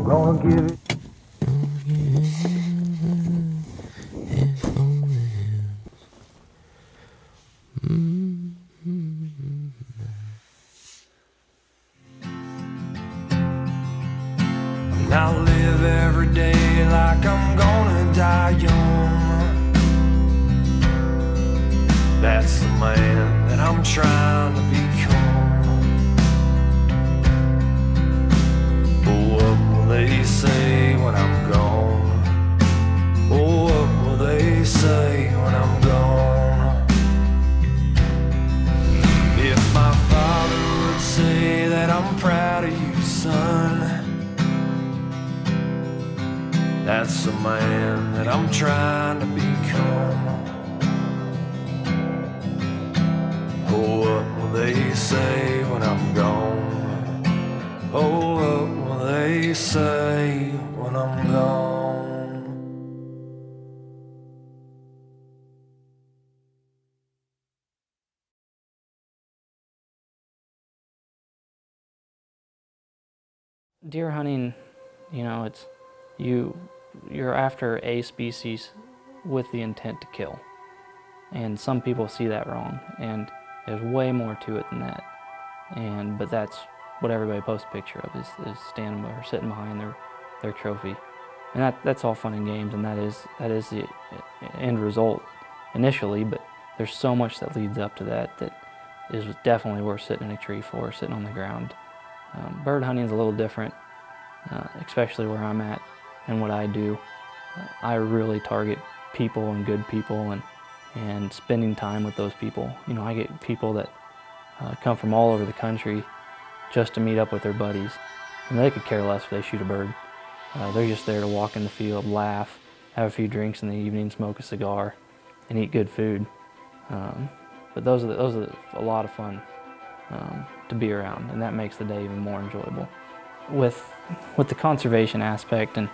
gonna give it. I live every day like I'm gonna die young. That's the man that I'm trying to become. But what will they say when I'm gone? Oh, what will they say when I'm gone? If my father would say that I'm proud of you, son, that's the man that I'm trying to become. Oh, what will they say when I'm gone? Oh, what will they say when I'm gone? Deer hunting, it's you're after a species with the intent to kill. And some people see that wrong, and there's way more to it than that. But that's what everybody posts a picture of is standing or sitting behind their trophy. And that's all fun and games, and that is the end result initially, but there's so much that leads up to that is definitely worth sitting in a tree for, sitting on the ground. Bird hunting is a little different, especially where I'm at and what I do. I really target people and good people and spending time with those people. I get people that come from all over the country just to meet up with their buddies. They could care less if they shoot a bird. They're just there to walk in the field, laugh, have a few drinks in the evening, smoke a cigar, and eat good food. But those are a lot of fun to be around, and that makes the day even more enjoyable. With the conservation aspect and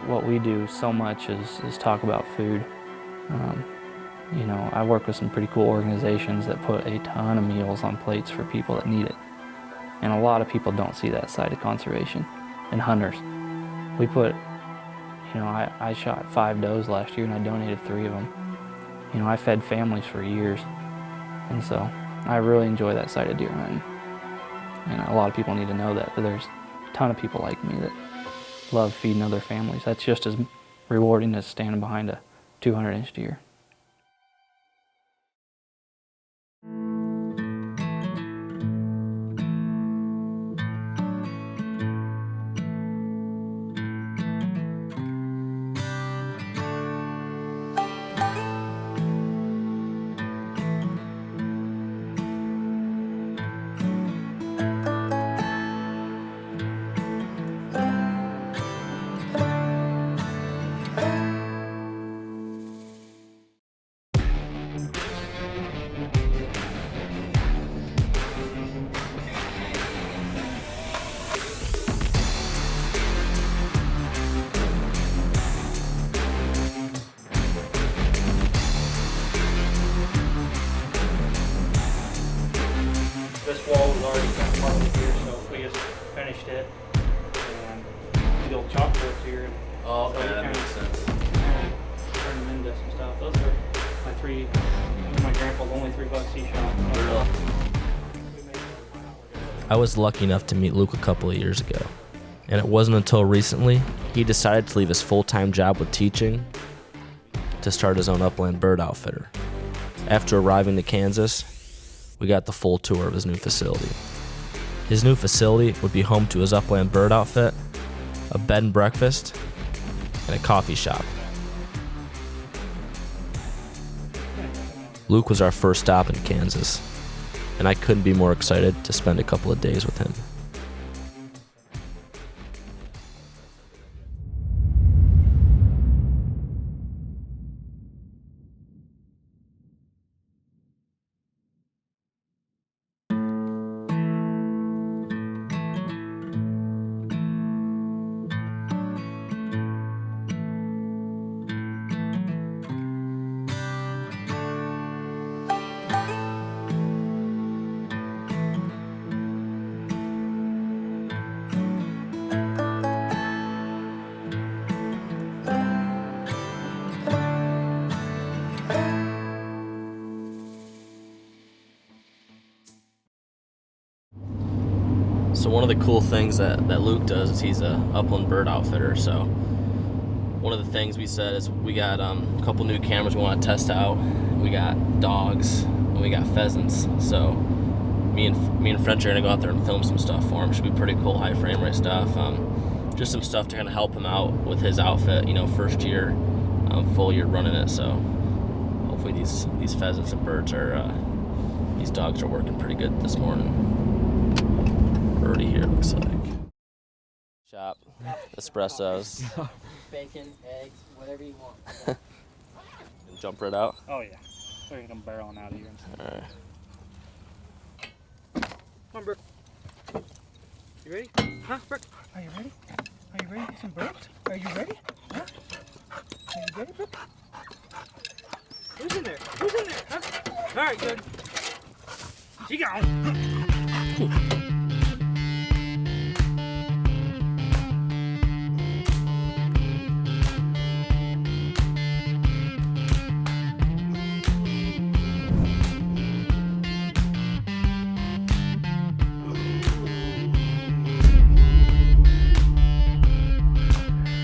what we do so much is talk about food. I work with some pretty cool organizations that put a ton of meals on plates for people that need it. And a lot of people don't see that side of conservation. And hunters. We put, I shot 5 does last year and I donated 3 of them. I fed families for years. And so I really enjoy that side of deer hunting. And a lot of people need to know that, but there's a ton of people like me that love feeding other families. That's just as rewarding as standing behind a 200-inch deer. This wall was already kind of partly here, so we just finished it. And the old chalkboards here. Oh, So okay, we that kinda makes sense. turned them into some stuff. Those were my grandpa's only $3 he shot. I was lucky enough to meet Luke a couple of years ago, and it wasn't until recently he decided to leave his full-time job with teaching to start his own upland bird outfitter. After arriving to Kansas, we got the full tour of his new facility. His new facility would be home to his upland bird outfit, a bed and breakfast, and a coffee shop. Luke was our first stop in Kansas, and I couldn't be more excited to spend a couple of days with him. So one of the cool things that Luke does is he's a upland bird outfitter. So one of the things we said is we got a couple new cameras we want to test out. We got dogs and we got pheasants. So me and French are gonna go out there and film some stuff for him. Should be pretty cool, high frame rate stuff. Just some stuff to kind of help him out with his outfit. You know, first year, full year running it. So hopefully these pheasants and birds are these dogs are working pretty good this morning. Already here, looks like. Shop, espressos. Bacon, eggs, whatever you want. And jump right out. Oh yeah. They're gonna come barreling out of here. All right. Come on, Brooke. You ready? Huh, Brooke? Are you ready? Are you ready to get some birds? Are you ready? Huh? Are you ready, Brooke? Who's in there? Who's in there? Huh? All right, good. She gone.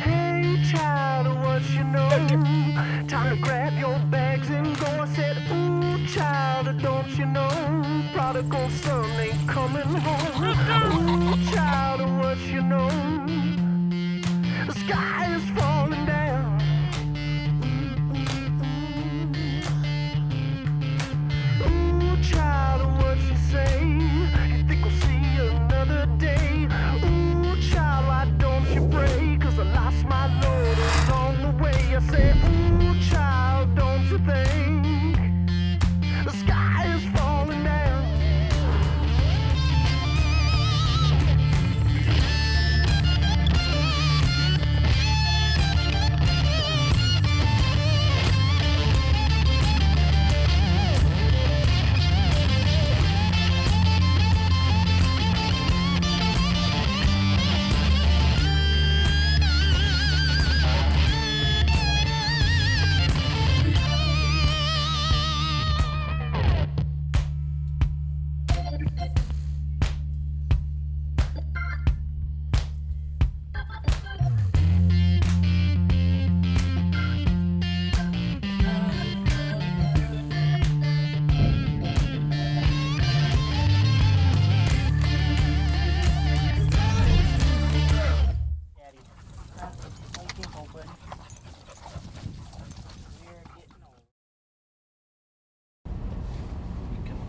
Hey child, what you know? Time to grab your bags and go. I said, ooh child, don't you know? Prodigal son ain't coming home. Ooh child, what you know? The sky is falling down. Ooh child, what you say? You think we'll see another day? Ooh child, why don't you pray? 'Cause I lost my load along the way. I said, ooh child, don't you think the sky is falling down?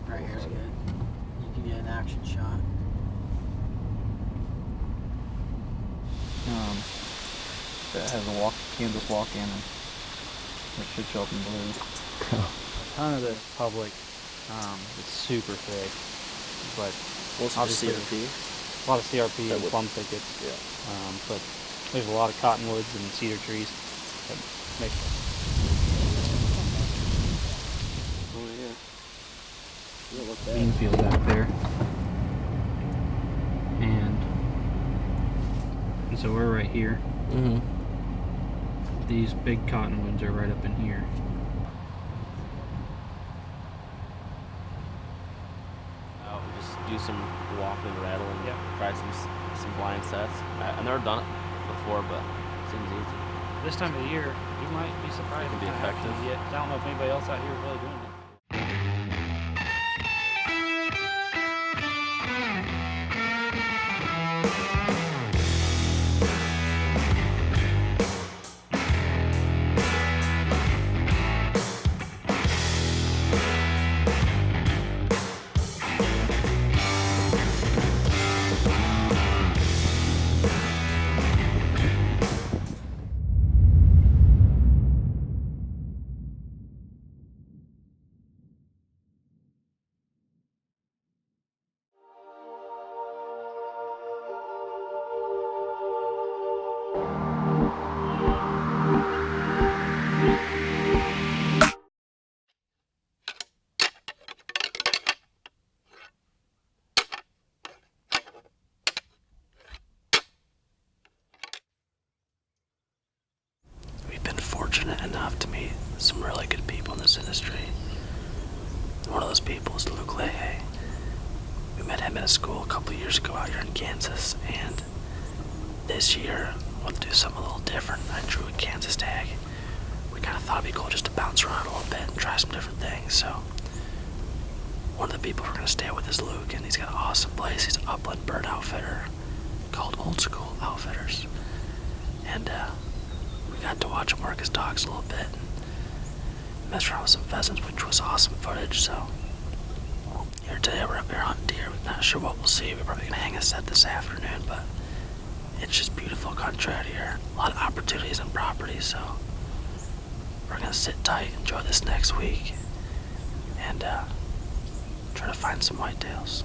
Right here's good. You can get an action shot. That has a canvas walk-in, and it should show up in blue. A ton of this public, it's super thick, but What's obviously CRP? a lot of CRP That and would- plum thickets. Yeah. But there's a lot of cottonwoods and cedar trees that make Oh yeah. Yeah, look bean field back there. And so we're right here. Mm-hmm. These big cottonwoods are right up in here. Out and just do some walking, rattling, Yeah. try some blind sets. I've never done it before, but it seems easy. This time of the year, you might be surprised It can be what kind of action effective. you get. I don't know if anybody else out here is really doing it. We've been fortunate enough to meet some really good people in this industry. One of those people is Luke Leahy, who We met him at a school a couple of years ago out here in Kansas, and this year we'll do something a little different. I drew a Kansas tag. We kind of thought it'd be cool just to bounce around a little bit and try some different things. So one of the people we're going to stay with is Luke, and he's got an awesome place. He's an upland bird outfitter called Old School Outfitters. And we got to watch him work his dogs a little bit and mess around with some pheasants, which was awesome footage. So here today we're up here hunting deer. We're not sure what we'll see. We're probably going to hang a set this afternoon, but it's just beautiful country out here. A lot of opportunities and properties, so we're going to sit tight, enjoy this next week, and try to find some whitetails.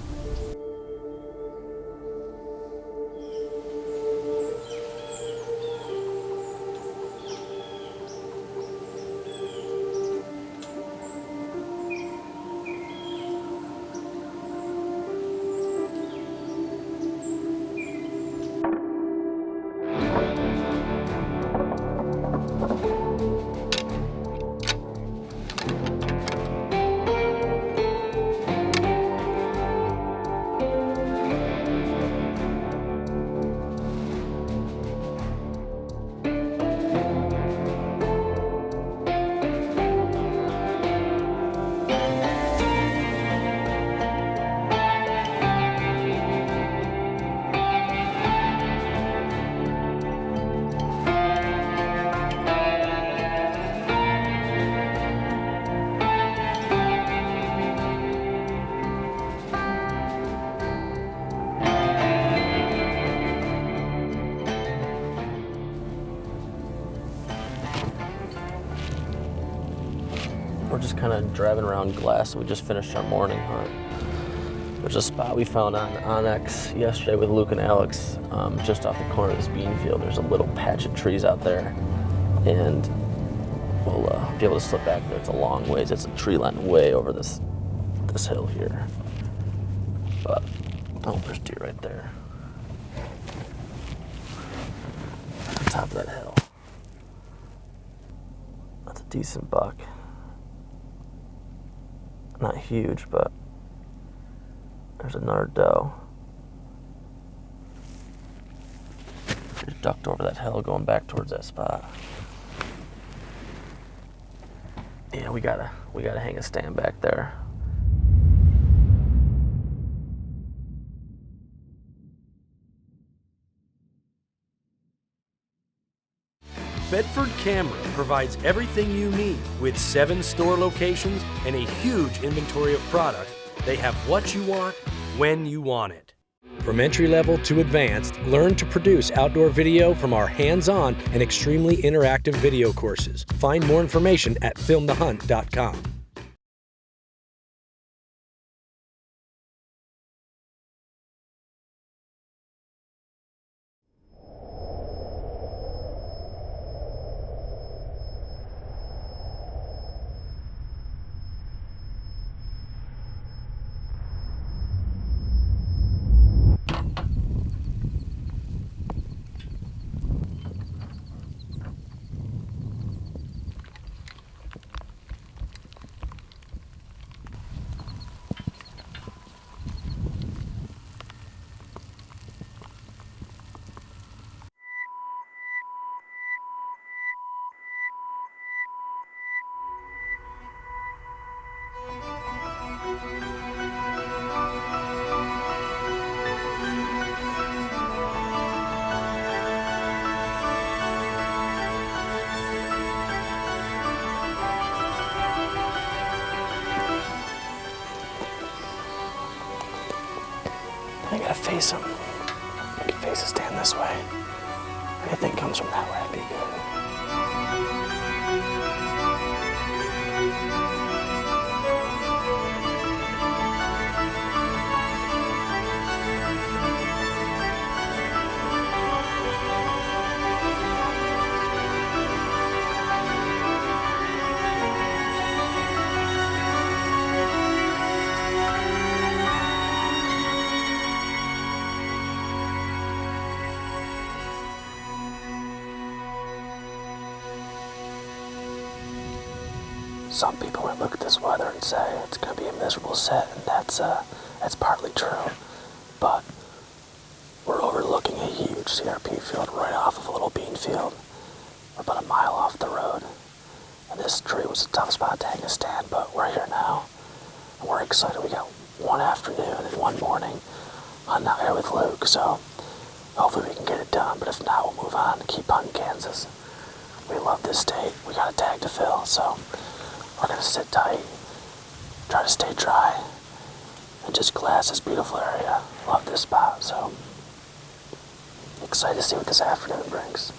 We're just kind of driving around Glass. We just finished our morning hunt. There's a spot we found on Onyx yesterday with Luke and Alex, just off the corner of this bean field. There's a little patch of trees out there, and we'll be able to slip back there. It's a long ways. It's a tree line way over this hill here. But oh, there's deer right there on top of that hill. That's a decent buck. Not huge, but there's another doe. Just ducked over that hill going back towards that spot. Yeah, we gotta hang a stand back there. Bedford Camera provides everything you need with 7 store locations and a huge inventory of product. They have what you want, when you want it. From entry-level to advanced, learn to produce outdoor video from our hands-on and extremely interactive video courses. Find more information at filmthehunt.com. I gotta face him. I can face a stand this way. Anything comes from that way, I'd be good. Some people would look at this weather and say it's going to be a miserable set, and that's That's partly true, but we're overlooking a huge CRP field right off of a little bean field. We're about a mile off the road. And this tree was a tough spot to hang a stand, but we're here now. And we're excited. We got one afternoon and one morning hunting out here with Luke, so hopefully we can get it done. But if not, we'll move on and keep hunting Kansas. We love this state. We got a tag to fill, so we're gonna sit tight, try to stay dry, and just glass this beautiful area. Love this spot, so excited to see what this afternoon brings.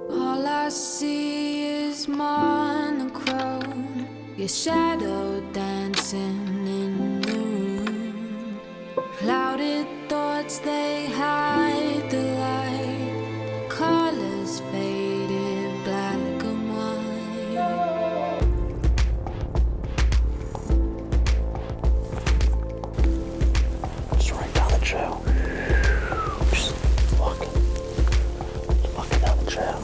All I see is monochrome, your shadow dancing in the room. Clouded thoughts, they hide the light. Colors faded, black and white. Just right down the trail. Just walking down the trail.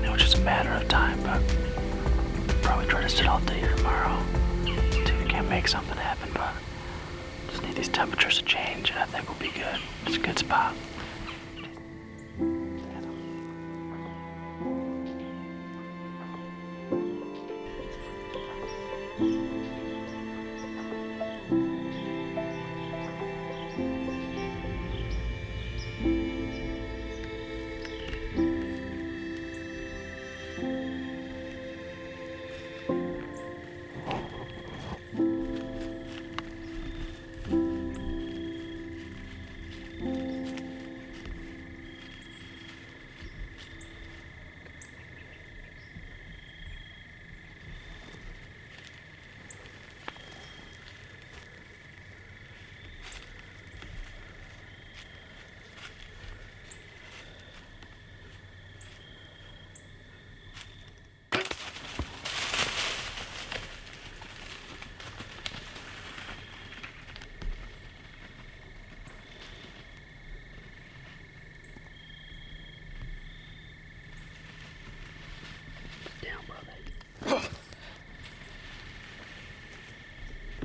It was just a matter of time, but probably try to sit all day tomorrow. See if we can't make something happen, but just need these temperatures to change, and I think we'll be good. It's a good spot.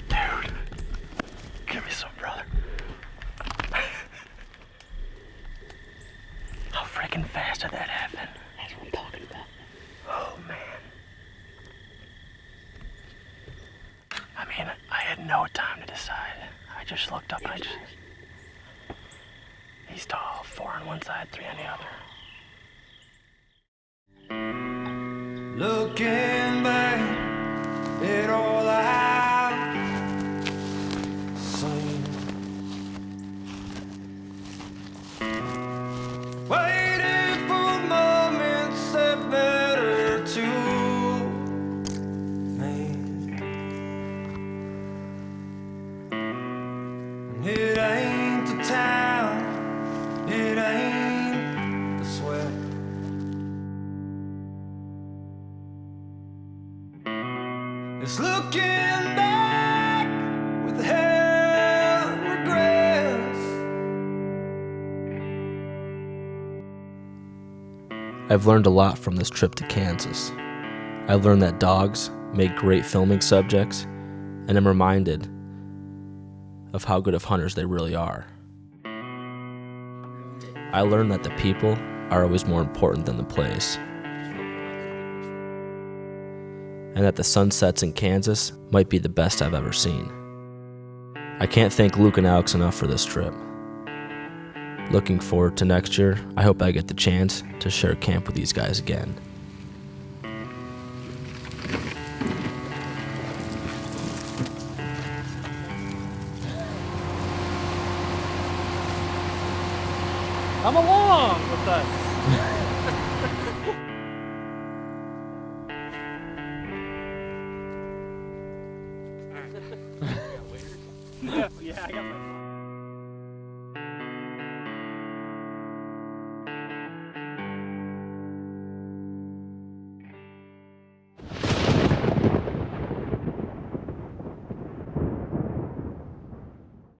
Dude, give me some, brother. How freaking fast did that happen? That's what I'm talking about. Oh, man. I mean, I had no time to decide. I just looked up and he's tall, 4 on one side, 3 on the other. Looking back at all I've seen, waiting for moments that matter to me. And it ain't the town, it ain't the sweat. It's looking back with held regrets. I've learned a lot from this trip to Kansas. I've learned that dogs make great filming subjects, and I'm reminded of how good of hunters they really are. I learned that the people are always more important than the place, and that the sunsets in Kansas might be the best I've ever seen. I can't thank Luke and Alex enough for this trip. Looking forward to next year, I hope I get the chance to share camp with these guys again. Come along with us. Yeah, I got my